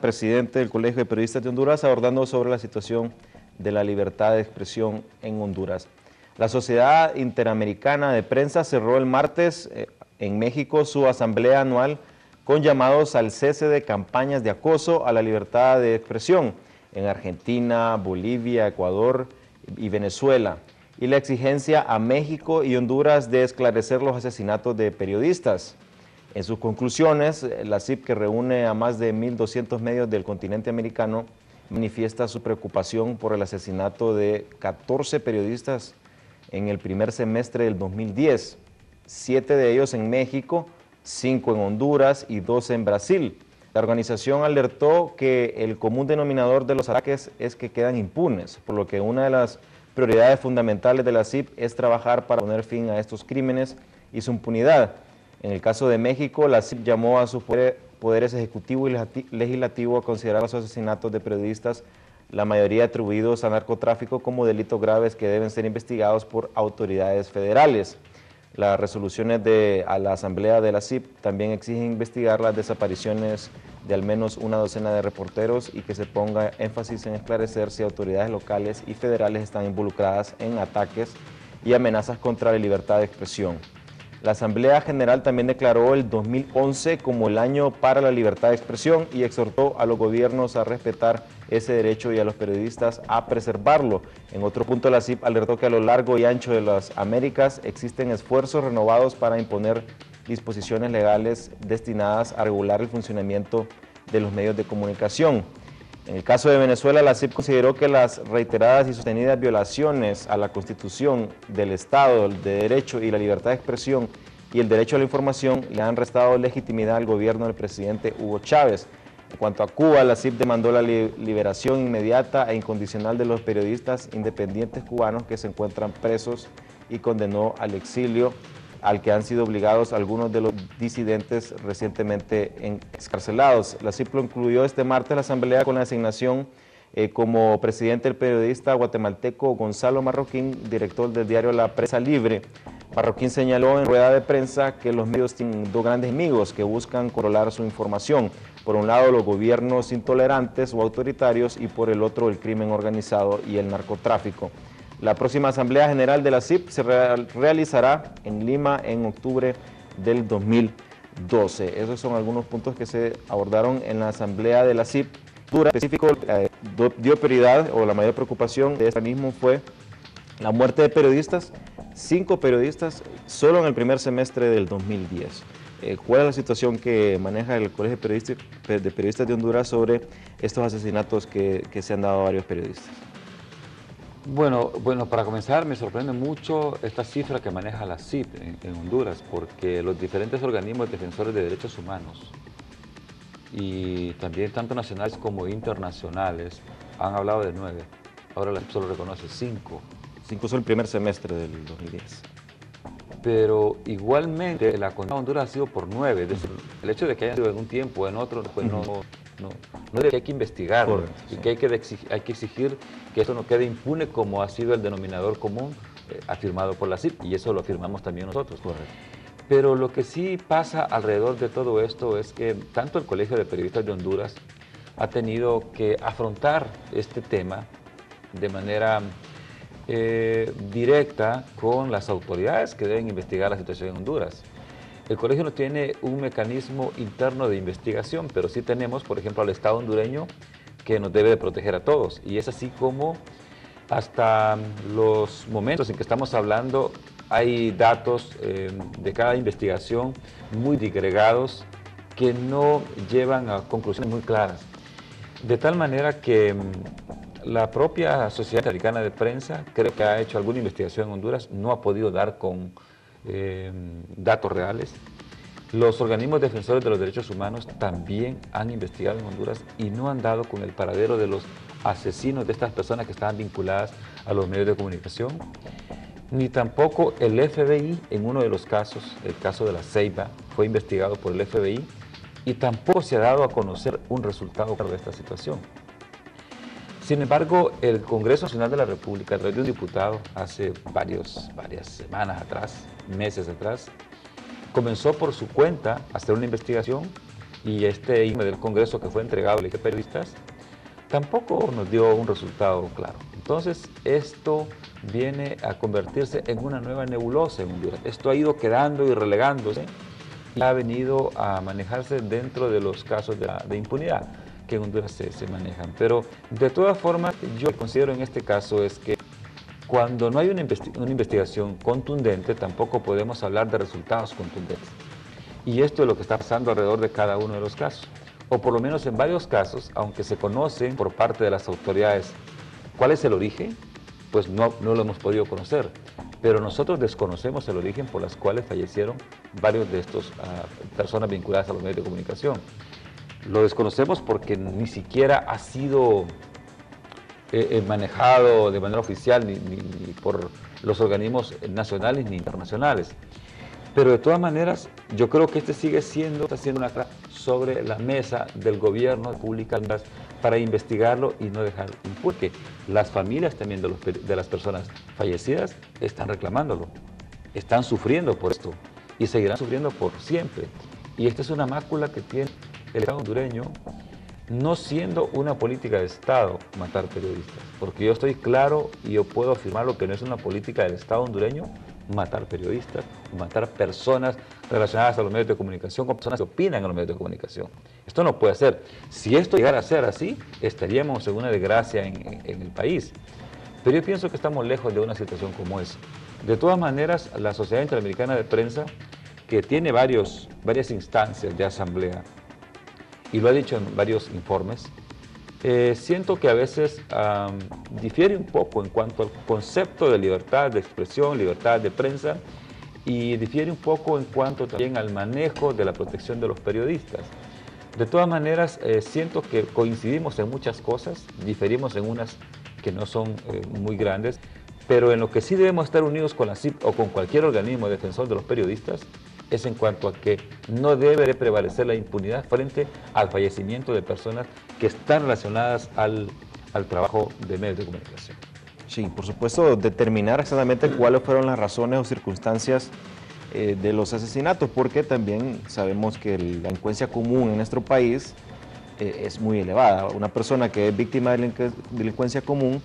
presidente del Colegio de Periodistas de Honduras, abordando sobre la situación de la libertad de expresión en Honduras. La Sociedad Interamericana de Prensa cerró el martes en México su asamblea anual con llamados al cese de campañas de acoso a la libertad de expresión en Argentina, Bolivia, Ecuador y Venezuela, y la exigencia a México y Honduras de esclarecer los asesinatos de periodistas. En sus conclusiones, la CIP, que reúne a más de 1.200 medios del continente americano, manifiesta su preocupación por el asesinato de 14 periodistas en el primer semestre del 2010, 7 de ellos en México, 5 en Honduras y 2 en Brasil. La organización alertó que el común denominador de los ataques es que quedan impunes, por lo que una de las prioridades fundamentales de la CIP es trabajar para poner fin a estos crímenes y su impunidad. En el caso de México, la CIP llamó a sus poderes ejecutivo y legislativo a considerar los asesinatos de periodistas, la mayoría atribuidos a narcotráfico, como delitos graves que deben ser investigados por autoridades federales. Las resoluciones a la Asamblea de la CIP también exigen investigar las desapariciones de al menos una docena de reporteros y que se ponga énfasis en esclarecer si autoridades locales y federales están involucradas en ataques y amenazas contra la libertad de expresión. La Asamblea General también declaró el 2011 como el año para la libertad de expresión y exhortó a los gobiernos a respetar ese derecho y a los periodistas a preservarlo. En otro punto, la CIP alertó que a lo largo y ancho de las Américas existen esfuerzos renovados para imponer disposiciones legales destinadas a regular el funcionamiento de los medios de comunicación. En el caso de Venezuela, la CIP consideró que las reiteradas y sostenidas violaciones a la Constitución del Estado, de Derecho y la libertad de expresión y el derecho a la información le han restado legitimidad al gobierno del presidente Hugo Chávez. En cuanto a Cuba, la CIP demandó la liberación inmediata e incondicional de los periodistas independientes cubanos que se encuentran presos y condenó al exilio al que han sido obligados algunos de los disidentes recientemente excarcelados. La CIP lo incluyó este martes la asamblea con la designación como presidente del periodista guatemalteco Gonzalo Marroquín, director del diario La Prensa Libre. Marroquín señaló en rueda de prensa que los medios tienen dos grandes enemigos que buscan controlar su información. Por un lado, los gobiernos intolerantes o autoritarios y por el otro, el crimen organizado y el narcotráfico. La próxima Asamblea General de la CIP se realizará en Lima en octubre del 2012. Esos son algunos puntos que se abordaron en la Asamblea de la CIP. En específico, dio prioridad o la mayor preocupación de este mismo fue la muerte de periodistas, 5 periodistas solo en el primer semestre del 2010. ¿Cuál es la situación que maneja el Colegio de Periodistas de Honduras sobre estos asesinatos que se han dado a varios periodistas? Bueno, para comenzar, me sorprende mucho esta cifra que maneja la CIP en Honduras, porque los diferentes organismos defensores de derechos humanos y también tanto nacionales como internacionales han hablado de 9. Ahora la CIP solo reconoce 5. 5 son el primer semestre del 2010. Pero igualmente la condena de Honduras ha sido por 9. Es decir, el hecho de que haya sido en un tiempo o en otro, pues no es que hay que investigarlo. Correcto, sí. Y que hay que exigir que esto no quede impune como ha sido el denominador común afirmado por la CIP, y eso lo afirmamos también nosotros. Correcto. Pero lo que sí pasa alrededor de todo esto es que tanto el Colegio de Periodistas de Honduras ha tenido que afrontar este tema de manera directa con las autoridades que deben investigar la situación en Honduras. El colegio no tiene un mecanismo interno de investigación, pero sí tenemos, por ejemplo, al Estado hondureño que nos debe de proteger a todos. Y es así como hasta los momentos en que estamos hablando hay datos de cada investigación muy disgregados que no llevan a conclusiones muy claras. De tal manera que la propia Sociedad Interamericana de Prensa, creo que ha hecho alguna investigación en Honduras, no ha podido dar con datos reales. Los organismos defensores de los derechos humanos también han investigado en Honduras y no han dado con el paradero de los asesinos de estas personas que estaban vinculadas a los medios de comunicación, ni tampoco el FBI en uno de los casos, el caso de la Ceiba, fue investigado por el FBI y tampoco se ha dado a conocer un resultado de esta situación. Sin embargo, el Congreso Nacional de la República, a través de un diputado, hace varias semanas atrás, meses atrás, comenzó por su cuenta a hacer una investigación y este informe del Congreso que fue entregado a los periodistas tampoco nos dio un resultado claro. Entonces, esto viene a convertirse en una nueva nebulosa en Honduras. Esto ha ido quedando y relegándose y ha venido a manejarse dentro de los casos de impunidad que en Honduras se manejan. Pero, de todas formas, yo considero en este caso es que cuando no hay una investigación contundente, tampoco podemos hablar de resultados contundentes. Y esto es lo que está pasando alrededor de cada uno de los casos. O por lo menos en varios casos, aunque se conocen por parte de las autoridades cuál es el origen, pues no lo hemos podido conocer. Pero nosotros desconocemos el origen por las cuales fallecieron varios de estos personas vinculadas a los medios de comunicación. Lo desconocemos porque ni siquiera ha sido manejado de manera oficial ni por los organismos nacionales ni internacionales. Pero de todas maneras, yo creo que está siendo una carga sobre la mesa del gobierno público para investigarlo y no dejar impune, porque las familias también de las personas fallecidas están reclamándolo, están sufriendo por esto y seguirán sufriendo por siempre. Y esta es una mácula que tiene el Estado hondureño, no siendo una política de Estado matar periodistas, porque yo estoy claro y yo puedo afirmarlo que no es una política del Estado hondureño matar periodistas, matar personas relacionadas a los medios de comunicación con personas que opinan en los medios de comunicación. Esto no puede ser. Si esto llegara a ser así, estaríamos en una desgracia en el país. Pero yo pienso que estamos lejos de una situación como esa. De todas maneras, la Sociedad Interamericana de Prensa, que tiene varias instancias de asamblea, y lo ha dicho en varios informes, siento que a veces difiere un poco en cuanto al concepto de libertad de expresión, libertad de prensa, y difiere un poco en cuanto también al manejo de la protección de los periodistas. De todas maneras, siento que coincidimos en muchas cosas, diferimos en unas que no son muy grandes, pero en lo que sí debemos estar unidos con la CIP o con cualquier organismo defensor de los periodistas es en cuanto a que no debe de prevalecer la impunidad frente al fallecimiento de personas que están relacionadas al trabajo de medios de comunicación. Sí, por supuesto, determinar exactamente cuáles fueron las razones o circunstancias de los asesinatos, porque también sabemos que la delincuencia común en nuestro país es muy elevada. Una persona que es víctima de delincuencia común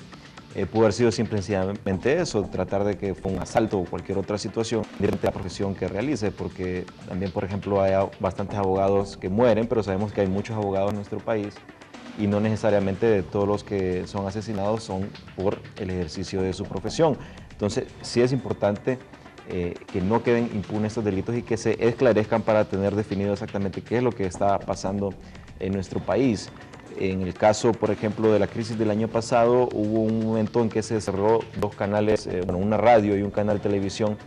pudo haber sido simplemente eso, tratar de que fue un asalto o cualquier otra situación de la profesión que realice, porque también, por ejemplo, hay bastantes abogados que mueren, pero sabemos que hay muchos abogados en nuestro país y no necesariamente todos los que son asesinados son por el ejercicio de su profesión. Entonces, sí es importante que no queden impunes estos delitos y que se esclarezcan para tener definido exactamente qué es lo que está pasando en nuestro país. En el caso, por ejemplo, de la crisis del año pasado, hubo un momento en que se cerró dos canales, una radio y un canal de televisión